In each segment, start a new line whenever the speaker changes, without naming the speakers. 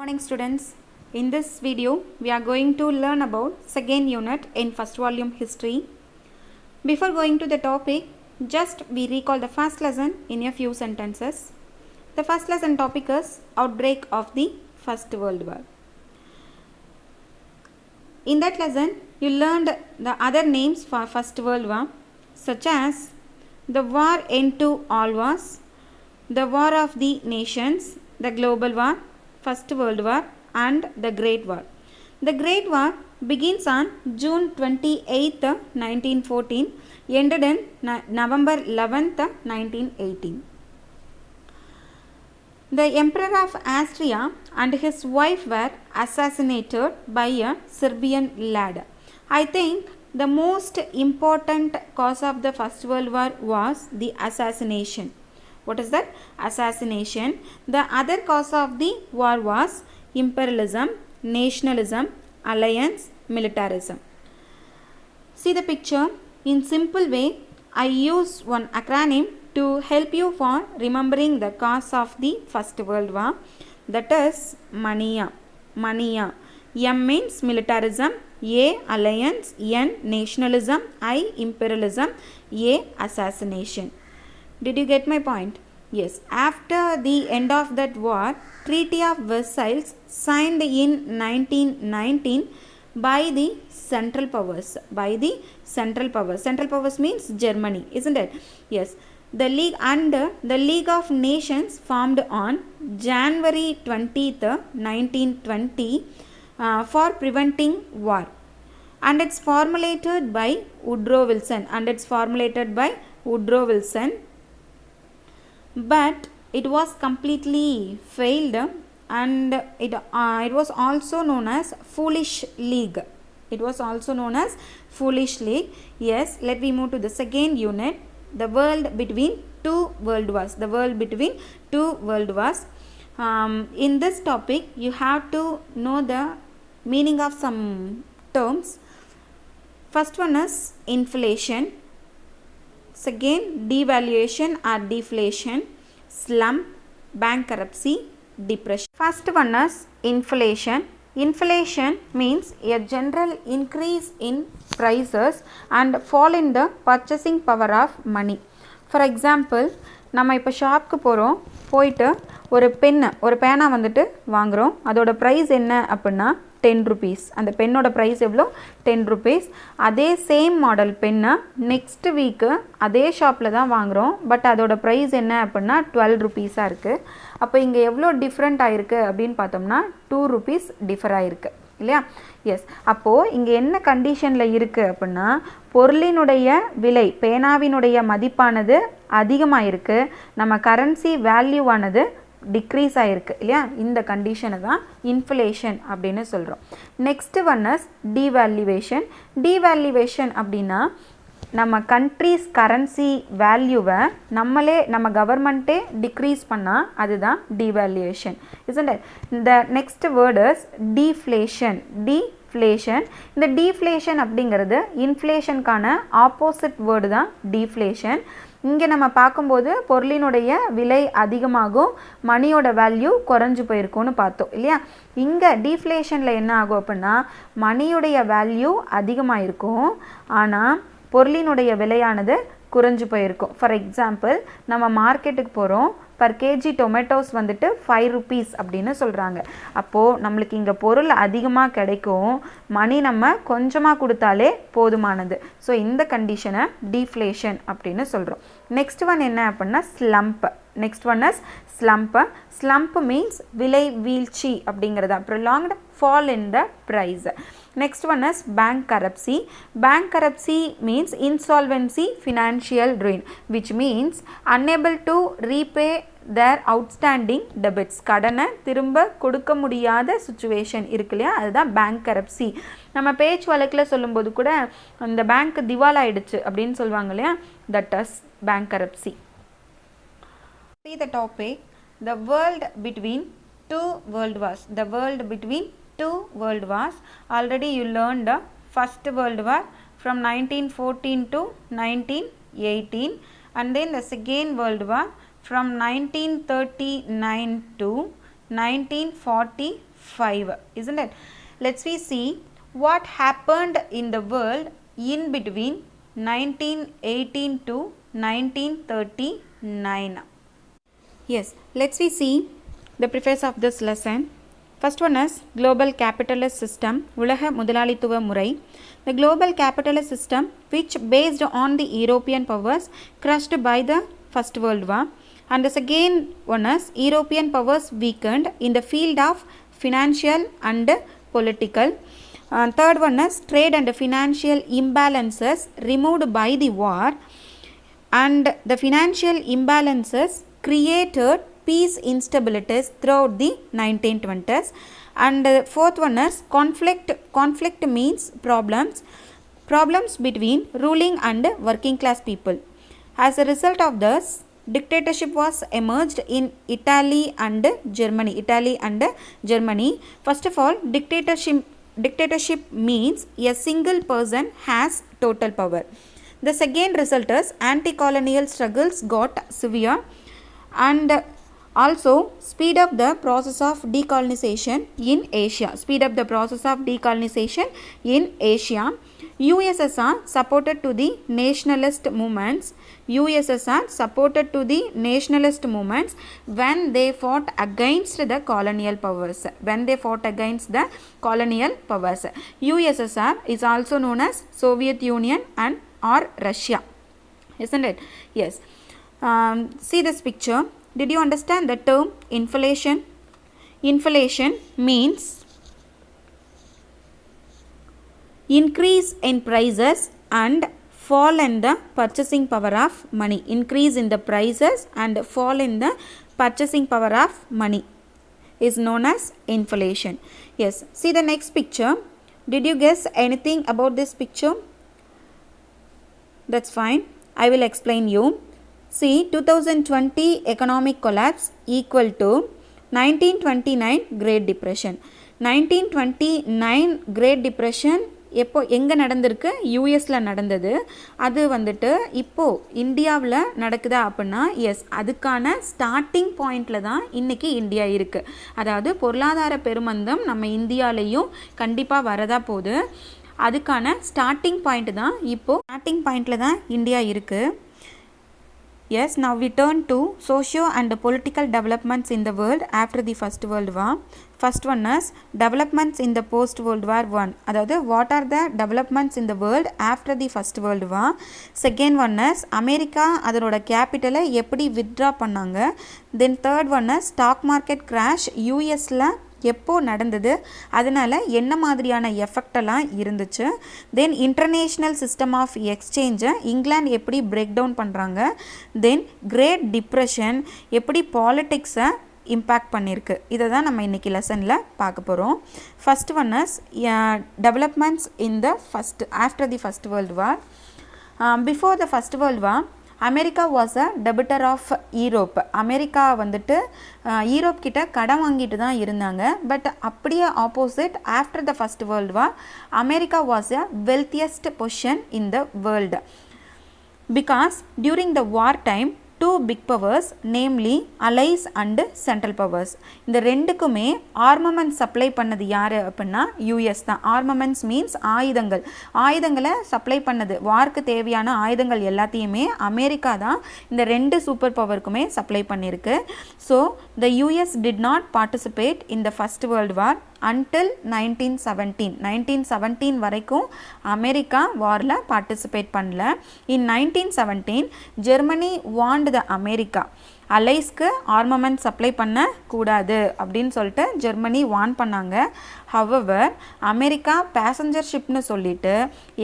Morning students. In this video we are going to learn about second unit in first volume history. Before going to the topic, just we recall the first lesson in a few sentences. The first lesson topic is outbreak of the First World War. In that lesson you learned the other names for First World War such as the war end to all wars, the war of the nations, the global war, First World War and the Great War. The Great War begins on June 28, 1914, ended in November 11, 1918. The Emperor of Austria and his wife were assassinated by a Serbian lad. I think the most important cause of the First World War was the assassination. What is that? Assassination. The other cause of the war was imperialism, nationalism, alliance, militarism. See the picture. In simple way, I use one acronym to help you for remembering the cause of the First World War. That is MANIA. MANIA. M means militarism, A alliance, N nationalism, I imperialism, A assassination. Did you get my point? Yes. After the end of that war, Treaty of Versailles signed in 1919 by the Central Powers. By the Central Powers. Central Powers means Germany, isn't it? Yes. The League under the League of Nations formed on January 20th, 1920 for preventing war. And it's formulated by Woodrow Wilson. But it was completely failed and it was also known as Foolish League. Yes, let me move to the second unit. The world between two world wars. In this topic, you have to know the meaning of some terms. First one is inflation. Second, devaluation or deflation, slump, bankruptcy, depression. First one is inflation. Inflation means a general increase in prices and fall in the purchasing power of money. For example, நம்ம இப்போ ஷாப்புக்கு போகிறோம், போயிட்டு ஒரு பேனா வந்துட்டு வாங்குகிறோம். அதோட ப்ரைஸ் என்ன அப்படின்னா 10 rupees. அந்த பென்னோட ப்ரைஸ் எவ்வளோ? 10 rupees. அதே சேம் மாடல் பெண்ணை நெக்ஸ்ட் வீக்கு அதே ஷாப்பில் தான் வாங்குகிறோம். பட் அதோட ப்ரைஸ் என்ன அப்படின்னா 12 rupees-ஆக இருக்குது. அப்போ இங்கே எவ்வளோ டிஃப்ரெண்ட் ஆகிருக்கு அப்படின்னு பார்த்தோம்னா 2 rupees டிஃபர் ஆகிருக்கு இல்லையா? எஸ். அப்போது இங்கே என்ன கண்டிஷனில் இருக்குது அப்படின்னா பொருளினுடைய விலை, பேனாவினுடைய மதிப்பானது அதிகமாக இருக்குது, நம்ம கரன்சி வேல்யூவானது டிக்ரீஸ் ஆகிருக்கு இல்லையா? இந்த கண்டிஷனை தான் இன்ஃப்ளேஷன் அப்படின்னு சொல்கிறோம். Next one is devaluation. Devaluation அப்படின்னா நம்ம கண்ட்ரீஸ் கரன்சி வேல்யூவை நம்ம கவர்மெண்ட்டே டிக்ரீஸ் பண்ணால் அதுதான் devaluation. isn't it? The next word is deflation. இந்த டீஃப்ளேஷன் அப்படிங்கிறது இன்ஃப்ளேஷனுக்கான ஆப்போசிட் வேர்டு தான் டீஃப்ளேஷன். இங்கே நம்ம பார்க்கும்போது பொருளினுடைய விலை அதிகமாகும், மணியோட வேல்யூ குறைஞ்சு போயிருக்கும்னு பார்த்தோம் இல்லையா? இங்கே டீஃப்ளேஷனில் என்ன ஆகும் அப்படின்னா மணியுடைய வேல்யூ அதிகமாக இருக்கும், ஆனால் பொருளினுடைய விலையானது குறைஞ்சு போயிருக்கும். ஃபார் எக்ஸாம்பிள், நம்ம மார்க்கெட்டுக்கு போகிறோம், பர் கேஜி டொமேட்டோஸ் வந்துட்டு 5 rupees அப்படின்னு சொல்கிறாங்க. அப்போது நம்மளுக்கு இங்கே பொருள் அதிகமாக கிடைக்கும், மணி நம்ம கொஞ்சமாக கொடுத்தாலே போதுமானது. ஸோ இந்த கண்டிஷனை டீஃப்ளேஷன் அப்படின்னு சொல்கிறோம். நெக்ஸ்ட் ஒன் என்ன அப்படின்னா ஸ்லம்ப். ஸ்லம்ப் மீன்ஸ் விலை வீழ்ச்சி அப்படிங்கிறதா, prolonged fall in the price. Next one is bankruptcy. Bankruptcy means insolvency, financial ruin, which means unable to repay their outstanding debits. கடனை திரும்ப கொடுக்க முடியாத சுச்சுவேஷன் இருக்கு இல்லையா? அதுதான் bankruptcy. நம்ம பேச்சு வழக்கில் சொல்லும்போது கூட அந்த பேங்க் திவால் ஆயிடுச்சு அப்படின்னு சொல்லுவாங்க இல்லையா? That is bankruptcy. See the topic. The world between two world wars. Already you learned the First World War from 1914 to 1918 and then the Second World War from 1939 to 1945. 5, isn't it? Let's we see what happened in the world in between 1918 to 1939. Yes, let's we see the preface of this lesson. First one is global capitalist system, உலக முதலாளித்துவ முறை. The global capitalist system, which based on the European powers, crushed by the First World War. And the second one is European powers weakened in the field of financial and political. Third one is trade and financial imbalances removed by the war. And the financial imbalances created peace instabilities throughout the 1920s. And fourth one is conflict means problems between ruling and working class people. As a result of this, dictatorship was emerged in Italy and Germany. First of all, dictatorship means a single person has total power. The second result is anti-colonial struggles got severe, and also speed up the process of decolonization in Asia. USSR supported to the nationalist movements. When they fought against the colonial powers. USSR is also known as Soviet Union and or Russia, isn't it? Yes. See this picture. Did you understand the term inflation? Inflation means increase in prices and fall in the purchasing power of money. Increase in the prices and fall in the purchasing power of money is known as inflation. Yes. See the next picture. Did you guess anything about this picture? That's fine. I will explain you. See, 2020 economic collapse equal to 1929 Great Depression. 1929 Great Depression எப்போ எங்கே நடந்திருக்கு? யூஎஸில் நடந்தது. அது வந்துட்டு இப்போது இந்தியாவில் நடக்குதா அப்படின்னா எஸ், அதுக்கான ஸ்டார்டிங் பாயிண்டில் தான் இன்றைக்கி இந்தியா இருக்குது. அதாவது பொருளாதார பெருமந்தம் நம்ம இந்தியாவிலையும் கண்டிப்பாக வரதா போகுது. அதுக்கான ஸ்டார்டிங் பாயிண்ட் தான் இப்போது இந்தியா இருக்குது. Yes, now we turn to socio and political developments in the world after the First World War. First one is developments in the post World War I. அதாவது what are the developments in the world after the First World War. Second one is America அதனோட கேபிட்டலை எப்படி withdraw பண்ணாங்க. Then third one is stock market crash யூஎஸில் எப்போ நடந்தது, அதனால் என்ன மாதிரியான எஃபெக்டெல்லாம் இருந்துச்சு. தென் இன்டர்நேஷ்னல் சிஸ்டம் ஆஃப் எக்ஸ்சேஞ்சை இங்கிலாந்து எப்படி பிரேக் டவுன் பண்ணுறாங்க. தென் கிரேட் டிப்ரெஷன் எப்படி பாலிட்டிக்ஸை இம்பேக்ட் பண்ணியிருக்கு. இதை தான் நம்ம இன்றைக்கி லெசனில் பார்க்க போகிறோம். First one is developments in the after the first world war. Before the first world war America was a debtor of Europe. America வந்துட்டு ஈரோப் கிட்ட கடன் வாங்கிட்டு தான் இருந்தாங்க. பட் அப்படியே opposite after the first world war America was a wealthiest position in the world. Because during the war time two big powers, namely allies and central powers. இந்த ரெண்டுக்குமே armament supply பண்ணது யார் அப்படின்னா யூஎஸ் தான். ஆர்மமெண்ட்ஸ் means ஆயுதங்களை supply பண்ணது, வார்க்கு தேவையான ஆயுதங்கள் எல்லாத்தையுமே அமெரிக்கா தான் இந்த ரெண்டு சூப்பர் பவருக்குமே சப்ளை பண்ணியிருக்கு. So the US did not participate in the first world war until 1917 வரைக்கும் அமெரிக்கா வாரில் பார்ட்டிசிபேட் பண்ணல. In 1917 Germany warned the America அலைஸ்க்கு ஆர்மமெண்ட் சப்ளை பண்ணக்கூடாது அப்படின்னு சொல்லிட்டு ஜெர்மனி வார்ன் பண்ணாங்க. ஹவவர் அமெரிக்கா பேசஞ்சர் ஷிப்னு சொல்லிட்டு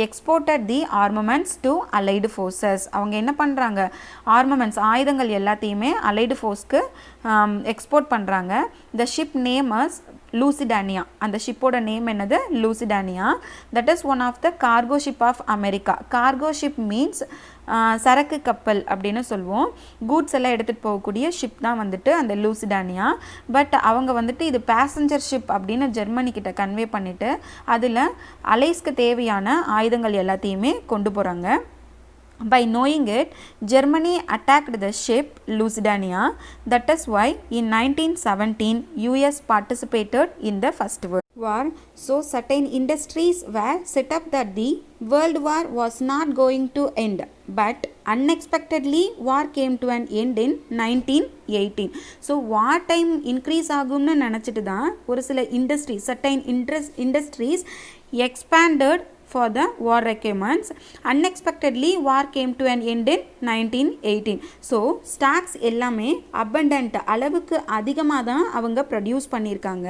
exported the armaments to allied forces. அவங்க என்ன பண்ணுறாங்க, ஆர்மமெண்ட்ஸ் ஆயுதங்கள் எல்லாத்தையுமே அலைடு ஃபோர்ஸ்க்கு எக்ஸ்போர்ட் பண்ணுறாங்க. The ship name is Lusitania. அந்த ஷிப்போட நேம் என்னது, Lusitania. That is one of the cargo ship of America. Cargo ship means சரக்கு கப்பல் அப்படின்னு சொல்லுவோம். கூட்ஸ் எல்லாம் எடுத்துகிட்டு போகக்கூடிய ஷிப் தான் வந்துட்டு அந்த லூசிடானியா. பட் அவங்க வந்துட்டு இது பேசஞ்சர் ஷிப் அப்படின்னு ஜெர்மனிக்கிட்ட கன்வே பண்ணிவிட்டு அதில் அலைஸ்க்கு தேவையான ஆயுதங்கள் எல்லாத்தையுமே கொண்டு போகிறாங்க. By knowing it, Germany attacked the ship Lusitania. That is why in 1917 US participated in the First World War. So certain industries were set up that the World War was not going to end. But unexpectedly war came to an end in 1918. So war time increase ஆகும்னு நினச்சிட்டு தான் ஒரு சில industries, certain industries expanded for the war requirements. Unexpectedly war came to an end in 1918. So stocks எல்லாமே abundant, அளவுக்கு அதிகமாக தான் அவங்க ப்ரொடியூஸ் பண்ணியிருக்காங்க.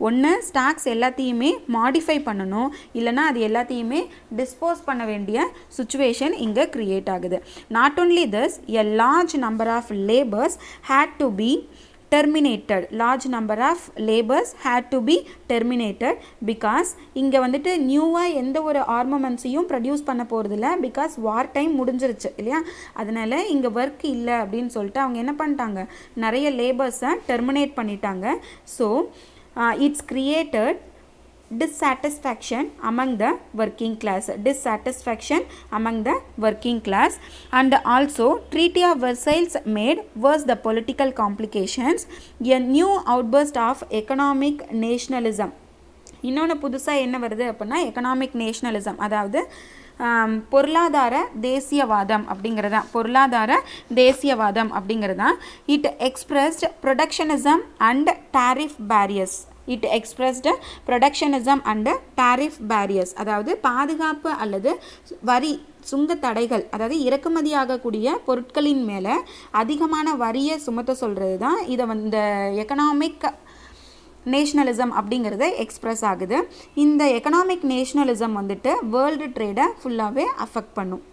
ஒன்று ஸ்டாக்ஸ் எல்லாத்தையுமே மாடிஃபை பண்ணணும், இல்லைனா அது எல்லாத்தையுமே டிஸ்போஸ் பண்ண வேண்டிய சுச்சுவேஷன் இங்கே க்ரியேட் ஆகுது. Not only this, a large number of labours had to be terminated. Large number of labors had to be terminated because இங்கே வந்துட்டு நியூவாக எந்த ஒரு ஆர்மமெண்ட்ஸையும் ப்ரொடியூஸ் பண்ண போகிறதில்ல, பிகாஸ் வார் டைம் முடிஞ்சிருச்சு இல்லையா. அதனால் இங்கே ஒர்க் இல்லை அப்படின்னு சொல்லிட்டு அவங்க என்ன பண்ணிட்டாங்க, நிறைய லேபர்ஸை டெர்மினேட் பண்ணிட்டாங்க. So it's created dissatisfaction among the working class, and also Treaty of Versailles made worse the political complications. A new outburst of economic nationalism. இன்னொன்று புதுசாக என்ன வருது அப்படின்னா எக்கனாமிக் நேஷ்னலிசம், அதாவது பொருளாதார தேசியவாதம் அப்படிங்கிறதா. It expressed protectionism and tariff barriers. அதாவது பாதுகாப்பு அல்லது வரி சுங்க தடைகள், அதாவது இறக்குமதியாகக்கூடிய பொருட்களின் மேலே அதிகமான வரியை சுமத்த சொல்கிறது தான் இதை இந்த எக்கனாமிக் நேஷ்னலிசம் அப்படிங்கிறத எக்ஸ்பிரஸ் ஆகுது. இந்த எக்கனாமிக் நேஷ்னலிசம் வந்துட்டு வேர்ல்டு ட்ரேடை ஃபுல்லாகவே அஃபெக்ட் பண்ணும்.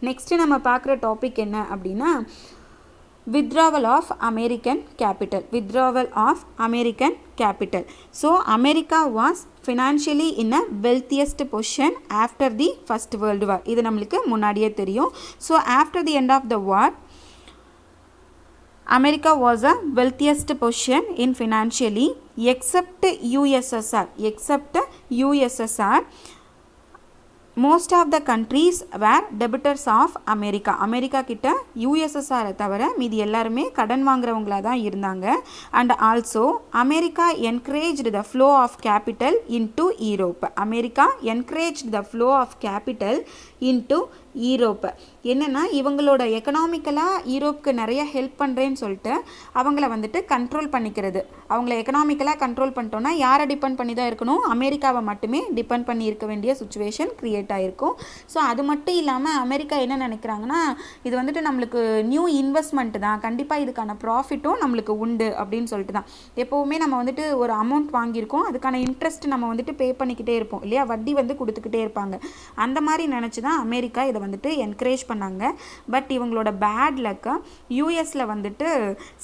நெக்ஸ்ட்டு நம்ம பார்க்குற டாபிக் என்ன அப்படின்னா withdrawal of American capital. So America was financially in a wealthiest position after the First World War. இது நம்மளுக்கு முன்னாடியே தெரியும். So after the end of the war, America was a wealthiest position in financially except USSR. Most of the countries were debtors of America. America கிட்ட யூஎஸ்எஸ்ஆரை தவிர மீதி எல்லாருமே கடன் வாங்குறவங்களாக தான் இருந்தாங்க. And also America encouraged the flow of capital into Europe. என்னென்னா இவங்களோட எக்கனாமிக்கலாக ஈரோப்புக்கு நிறைய ஹெல்ப் பண்ணுறேன்னு சொல்லிட்டு அவங்கள வந்துட்டு கண்ட்ரோல் பண்ணிக்கிறது. அவங்கள எக்கனாமிக்கலாக கண்ட்ரோல் பண்ணிட்டோன்னா யாரை டிபெண்ட் பண்ணி தான் இருக்கணும், அமெரிக்காவை மட்டுமே டிபெண்ட் பண்ணி இருக்க வேண்டிய சுச்சுவேஷன் க்ரியேட் ஆகிருக்கும். ஸோ அது மட்டும் இல்லாமல் அமெரிக்கா என்ன நினைக்கிறாங்கன்னா, இது வந்துட்டு நம்மளுக்கு நியூ இன்வெஸ்ட்மெண்ட் தான், கண்டிப்பாக இதுக்கான ப்ராஃபிட்டும் நம்மளுக்கு உண்டு அப்படின்னு சொல்லிட்டு தான். எப்போவுமே நம்ம வந்துட்டு ஒரு அமௌண்ட் வாங்கியிருக்கோம், அதுக்கான இன்ட்ரெஸ்ட் நம்ம வந்துட்டு பே பண்ணிக்கிட்டே இருப்போம் இல்லையா, வட்டி வந்து கொடுத்துக்கிட்டே இருப்பாங்க. அந்த மாதிரி நினச்சி தான் அமெரிக்கா இதை வந்துட்டு என்கரேஜ் பண்ணாங்க. பட் இவங்களோட பேட் லக்கு யூஎஸில் வந்துட்டு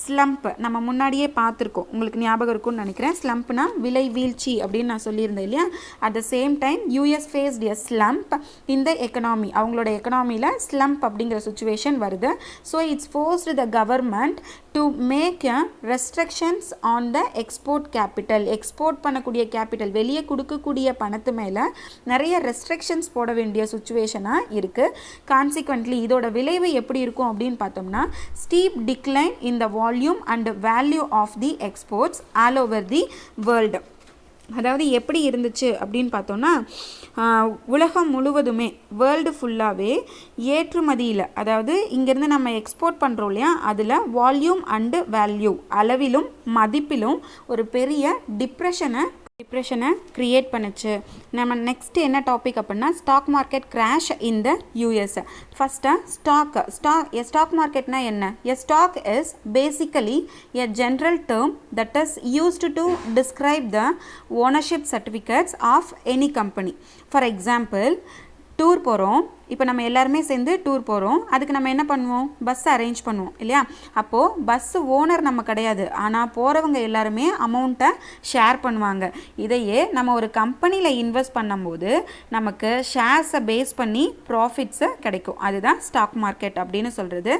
ஸ்லம்ப் நம்ம முன்னாடியே பார்த்துருக்கோம், உங்களுக்கு ஞாபகம் இருக்கும்னு நினைக்கிறேன். ஸ்லம்ப்னா விலை வீழ்ச்சி அப்படின்னு நான் சொல்லியிருந்தேன் இல்லையா. At the same time US faced a slump இந்த எக்கனாமி, அவங்களோட எக்கனாமியில் ஸ்லம்ப் அப்படிங்கிற சுச்சுவேஷன் வருது. So it's forced the government to make restrictions on the export capital. Export பண்ணக்கூடிய கேபிட்டல், வெளியே கொடுக்கக்கூடிய பணத்து மேலே நிறைய ரெஸ்ட்ரிக்ஷன்ஸ் போட வேண்டிய சுச்சுவேஷனாக இருக்குது. கான்சிக்வென்ட்லி இதோட விளைவு எப்படி இருக்கும் அப்படின்னு பார்த்தோம்னா, steep decline in the volume and value of the exports all over the world. அதாவது எப்படி இருந்துச்சு அப்படின்னு பார்த்தோன்னா, உலகம் முழுவதுமே வேர்ல்டு ஃபுல்லாகவே ஏற்றுமதியில், அதாவது இங்கேருந்து நம்ம எக்ஸ்போர்ட் பண்ணுறோம் இல்லையா, அதில் வால்யூம் அண்டு வேல்யூ அளவிலும் மதிப்பிலும் ஒரு பெரிய டிப்ரெஷனை க்ரியேட் பண்ணுச்சு. நம்ம நெக்ஸ்ட் என்ன டாபிக் அப்படின்னா stock market crash in the US. ஃபஸ்ட்டாக ஸ்டாக் மார்க்கெட்னா என்ன? A stock is basically a general term that is used to describe the ownership certificates of any company. For example, tour போகிறோம், இப்போ நம்ம எல்லாருமே சேர்ந்து டூர் போகிறோம், அதுக்கு நம்ம என்ன பண்ணுவோம், பஸ் அரேஞ்ச் பண்ணுவோம் இல்லையா. அப்போது பஸ்ஸு ஓனர் நம்ம கிடையாது, ஆனால் போகிறவங்க எல்லாருமே அமௌண்ட்டை ஷேர் பண்ணுவாங்க. இதையே நம்ம ஒரு கம்பெனியில் இன்வெஸ்ட் பண்ணும்போது நமக்கு ஷேர்ஸை பேஸ் பண்ணி ப்ராஃபிட்ஸு கிடைக்கும். அதுதான் ஸ்டாக் மார்க்கெட் அப்படின்னு சொல்கிறது.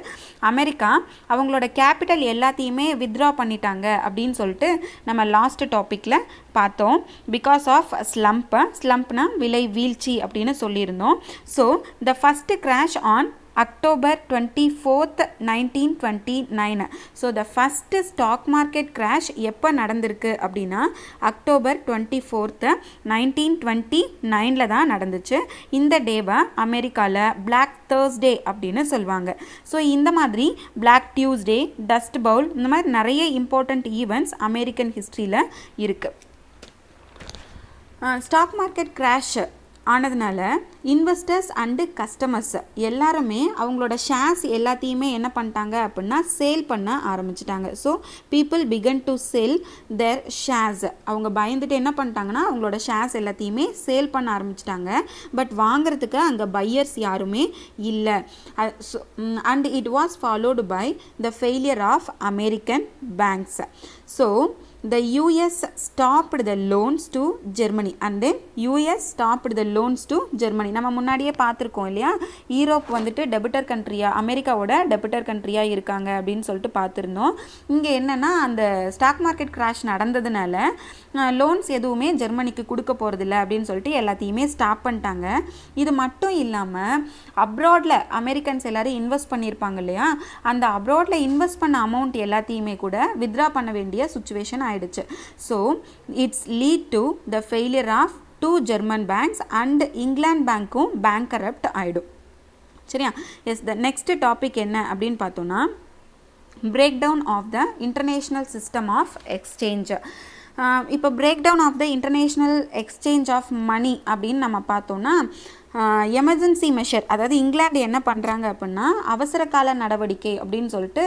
அமெரிக்கா அவங்களோட கேபிட்டல் எல்லாத்தையுமே வித்ட்ரா பண்ணிட்டாங்க அப்படின்னு சொல்லிட்டு நம்ம லாஸ்ட் டாப்பிக்கில் பார்த்தோம். பிகாஸ் ஆஃப் ஸ்லம்ப்னா விலை வீழ்ச்சி அப்படின்னு சொல்லியிருந்தோம். So the first crash on October 24th 1929. So the first stock market crash எப்போ நடந்திருக்கு அப்படின்னா அக்டோபர் 24th 1929 தான் நடந்துச்சு. இந்த டேவை அமெரிக்காவில் பிளாக் தேர்ஸ்டே அப்படின்னு சொல்லுவாங்க. ஸோ இந்த மாதிரி பிளாக் டியூஸ்டே, டஸ்ட் பவுல், இந்த மாதிரி நிறைய இம்பார்ட்டண்ட் ஈவெண்ட்ஸ் அமெரிக்கன் ஹிஸ்ட்ரியில் இருக்குது. ஸ்டாக் மார்க்கெட் கிராஷ் ஆனதுனால இன்வெஸ்டர்ஸ் அண்டு கஸ்டமர்ஸ் எல்லாருமே அவங்களோட ஷேர்ஸ் எல்லாத்தையுமே என்ன பண்ணிட்டாங்க அப்படின்னா சேல் பண்ண ஆரம்பிச்சிட்டாங்க. So people began to sell their shares. அவங்க பயந்துட்டு என்ன பண்ணிட்டாங்கன்னா அவங்களோட ஷேர்ஸ் எல்லாத்தையுமே சேல் பண்ண ஆரம்பிச்சிட்டாங்க. பட் வாங்கிறதுக்கு அங்கே பையர்ஸ் யாருமே இல்லை. And it was followed by the failure of American banks. So the US stopped the loans to Germany and then US stopped the loans to Germany. நம்ம முன்னாடியே பார்த்துருக்கோம் இல்லையா, யூரோப் வந்துட்டு டெபிட்டர் கண்ட்ரியா, அமெரிக்காவோட டெபிட்டர் கண்ட்ரியாக இருக்காங்க அப்படின்னு சொல்லிட்டு பார்த்துருந்தோம். இங்கே என்னென்னா அந்த ஸ்டாக் மார்க்கெட் கிராஷ் நடந்ததுனால லோன்ஸ் எதுவுமே ஜெர்மனிக்கு கொடுக்க போகிறதில்ல அப்படின்னு சொல்லிட்டு எல்லாத்தையுமே ஸ்டாப் பண்ணிட்டாங்க. இது மட்டும் இல்லாமல் அப்ராடில் அமெரிக்கன்ஸ் எல்லோரும் இன்வெஸ்ட் பண்ணியிருப்பாங்க இல்லையா, அந்த அப்ராடில் இன்வெஸ்ட் பண்ண அமௌண்ட் எல்லாத்தையுமே கூட வித்ட்ரா பண்ண வேண்டிய சுச்சுவேஷன் ஆயிடுச்சு. So it's lead to the failure of 2 German banks and இங்கிலாந்து பேங்க்கும் பேங்க்ரப்ட் ஆகிடும். சரியா? எஸ், த நெக்ஸ்ட் டாபிக் என்ன அப்படின்னு பார்த்தோன்னா break down of the international system of exchange. இப்போ break down of the international exchange of money அப்படின்னு நம்ம பார்த்தோன்னா எமர்ஜென்சி மெஷர், அதாவது இங்கிலாந்து என்ன பண்ணுறாங்க அப்படின்னா அவசர கால நடவடிக்கை அப்படின்னு சொல்லிட்டு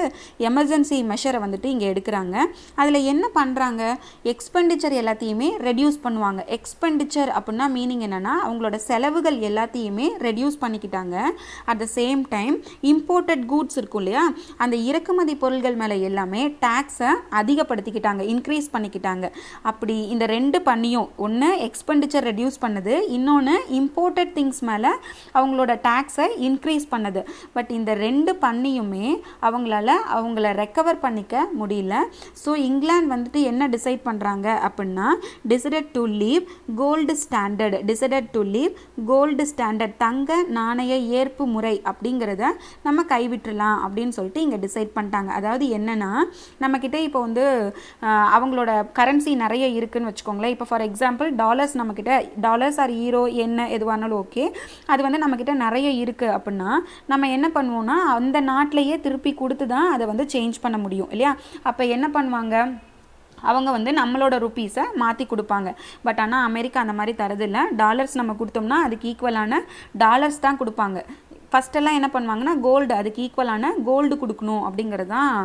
எமர்ஜென்சி மெஷரை வந்துட்டு இங்கே எடுக்கிறாங்க. அதில் என்ன பண்ணுறாங்க, எக்ஸ்பெண்டிச்சர் எல்லாத்தையுமே ரெடியூஸ் பண்ணுவாங்க. எக்ஸ்பெண்டிச்சர் அப்படின்னா மீனிங் என்னென்னா அவங்களோட செலவுகள் எல்லாத்தையுமே ரெடியூஸ் பண்ணிக்கிட்டாங்க. At the same time imported goods இருக்கும் இல்லையா, அந்த இறக்குமதி பொருட்கள் மேலே எல்லாமே டேக்ஸை அதிகப்படுத்திக்கிட்டாங்க, இன்க்ரீஸ் பண்ணிக்கிட்டாங்க. அப்படி இந்த ரெண்டு பண்ணியும், ஒன்று எக்ஸ்பெண்டிச்சர் ரெடியூஸ் பண்ணுது, இன்னொன்று இம்போர்ட்டட் திங்ஸ் மேலே அவங்களோட டேக்ஸை இன்க்ரீஸ் பண்ணது. பட் இந்த ரெண்டு பண்ணியுமே அவங்கள ரெக்கவர் பண்ணிக்க முடியல. ஸோ இங்கிலாந்து வந்துட்டு என்ன டிசைட் பண்ணுறாங்க அப்படின்னா decided to leave gold standard, தங்க நாணய ஏற்பு முறை அப்படிங்கிறத நம்ம கைவிட்டுலாம் அப்படின்னு சொல்லிட்டு இங்கே டிசைட் பண்ணிட்டாங்க. அதாவது என்னென்னா நம்மக்கிட்ட இப்போ வந்து அவங்களோட கரன்சி நிறைய இருக்குதுன்னு வச்சுக்கோங்களேன். இப்போ ஃபார் எக்ஸாம்பிள் டாலர்ஸ், நம்மக்கிட்ட டாலர்ஸ் ஆர் ஈரோ என்ன எதுவானாலும் ஓகே, அது வந்து நம்மக்கிட்ட நிறைய இருக்குது அப்படின்னா நம்ம என்ன பண்ணுவோம்னா அந்த நாட்டிலையே திருப்பி கொடுத்து தான் அதை வந்து சேஞ்ச் பண்ண முடியும் இல்லையா. அப்போ என்ன பண்ணுவாங்க, அவங்க வந்து நம்மளோட ருப்பீஸை மாற்றி கொடுப்பாங்க. பட் ஆனால் அமெரிக்கா அந்த மாதிரி தரதில்லை. டாலர்ஸ் நம்ம கொடுத்தோம்னா அதுக்கு ஈக்குவலான டாலர்ஸ் தான் கொடுப்பாங்க. ஃபஸ்ட்டெல்லாம் என்ன பண்ணுவாங்கன்னா கோல்டு, அதுக்கு ஈக்குவலான கோல்டு கொடுக்கணும் அப்படிங்கிறது தான்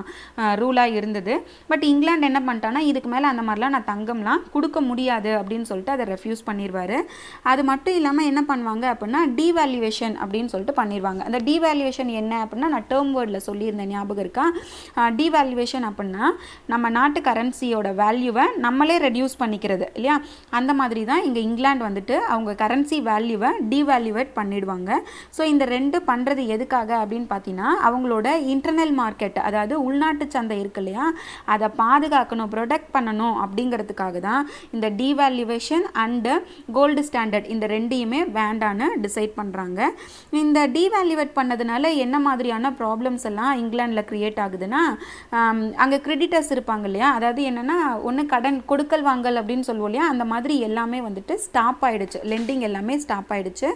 ரூலாக இருந்தது. பட் இங்கிலாந்து என்ன பண்ணிட்டான்னா இதுக்கு மேலே அந்த மாதிரிலாம் நான் தங்கம்லாம் கொடுக்க முடியாது அப்படின்னு சொல்லிட்டு அதை ரெஃப்யூஸ் பண்ணிடுவார். அது மட்டும் இல்லாமல் என்ன பண்ணுவாங்க அப்படின்னா டீவேல்யூவேஷன் அப்படின்னு சொல்லிட்டு பண்ணிடுவாங்க. அந்த டீவேல்யூவேஷன் என்ன அப்படின்னா நான் டேர்ம் வேர்டில் சொல்லியிருந்தேன், ஞாபகம் இருக்கா? டீவேல்யூவேஷன் அப்படின்னா நம்ம நாட்டு கரன்சியோட வேல்யூவை நம்மளே ரெடியூஸ் பண்ணிக்கிறது இல்லையா. அந்த மாதிரி தான் இங்கே இங்கிலாந்து வந்துட்டு அவங்க கரன்சி வேல்யூவை டீவேல்யூவேட் பண்ணிடுவாங்க. ஸோ இந்த ரெண்டு பண்ணுறது எதுக்காக அப்படின்னு பார்த்தீங்கன்னா அவங்களோட இன்டர்னல் மார்க்கெட், அதாவது உள்நாட்டு சந்தை இருக்கு இல்லையா, அதை பாதுகாக்கணும், ப்ரொடெக்ட் பண்ணணும் அப்படிங்கிறதுக்காக தான் இந்த டீவேல்யூவேஷன் அண்டு கோல்டு ஸ்டாண்டர்ட் இந்த ரெண்டையுமே வேண்டான்னு டிசைட் பண்ணுறாங்க. இந்த டீவேல்யூவேட் பண்ணதுனால என்ன மாதிரியான ப்ராப்ளம்ஸ் எல்லாம் இங்கிலாண்டில் க்ரியேட் ஆகுதுன்னா, அங்கே கிரெடிட்டர்ஸ் இருப்பாங்க இல்லையா, அதாவது என்னென்னா ஒன்று கடன் கொடுக்கல் வாங்கல் அப்படின்னு சொல்லுவோம் இல்லையா, அந்த மாதிரி எல்லாமே வந்துட்டு ஸ்டாப் ஆகிடுச்சு, லெண்டிங் எல்லாமே ஸ்டாப் ஆகிடுச்சு.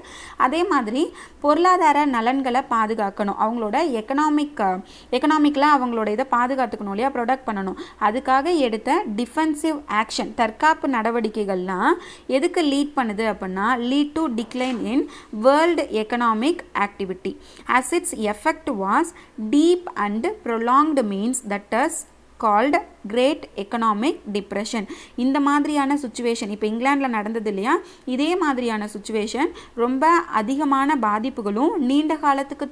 அதே மாதிரி பொருளாதார நலன்களை பாதுகாக்கணும், அவங்களோட எக்கனாமிக்கில் அவங்களோட இதை பாதுகாத்துக்கணும் இல்லையா, ப்ரொடக்ட் பண்ணணும். அதுக்காக எடுத்த டிஃபென்சிவ் ஆக்ஷன், தற்காப்பு நடவடிக்கைகள்லாம் எதுக்கு லீட் பண்ணுது அப்படின்னா lead to decline in world economic activity as its effect was deep and prolonged means that is called Great Economic Depression. இந்த மாதிரியான சுச்சுவேஷன் இப்போ இங்கிலாண்டில் நடந்தது இல்லையா, இதே மாதிரியான சுச்சுவேஷன் ரொம்ப அதிகமான பாதிப்புகளும் நீண்ட காலத்துக்கு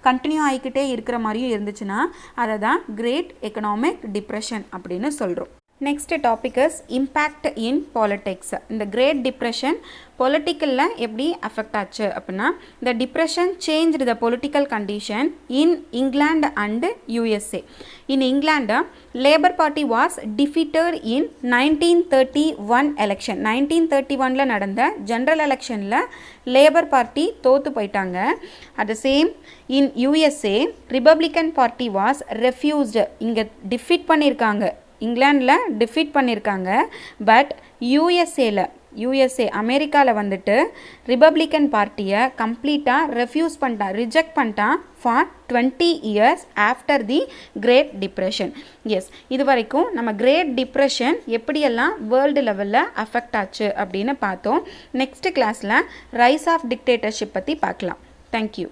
கண்டினியூ ஆகிக்கிட்டே இருக்கிற மாதிரியும் இருந்துச்சுன்னா அதை தான் கிரேட் எக்கனாமிக் டிப்ரெஷன் அப்படின்னு சொல்கிறோம். Next topic is impact in politics. இந்த Great Depression பொலிட்டிக்கல்ல எப்படி அஃபெக்ட் ஆச்சு அப்படின்னா the depression changed the political condition in England and USA. In England, Labour Party was defeated in 1931 election. 1931ல நடந்த ஜெனரல் எலெக்ஷன்ல labour party தோத்து போயிட்டாங்க. At the same in USA, Republican Party was refused. இங்க defeat பண்ணியிருக்காங்க, இங்கிலாண்டில் defeat பண்ணியிருக்காங்க. But USA அமெரிக்காவில் வந்துட்டு ரிபப்ளிக்கன் பார்ட்டியை கம்ப்ளீட்டாக ரெஃப்யூஸ் பண்ணிட்டான், ரிஜெக்ட் பண்ணிட்டான் for 20 years after the great depression. Yes, இது வரைக்கும் நம்ம கிரேட் டிப்ரெஷன் எப்படியெல்லாம் வேர்ல்டு லெவலில் அஃபெக்ட் ஆச்சு அப்படின்னு பார்த்தோம். நெக்ஸ்ட் கிளாஸில் ரைஸ் ஆஃப் டிக்டேட்டர்ஷிப் பற்றி பார்க்கலாம். தேங்க்யூ.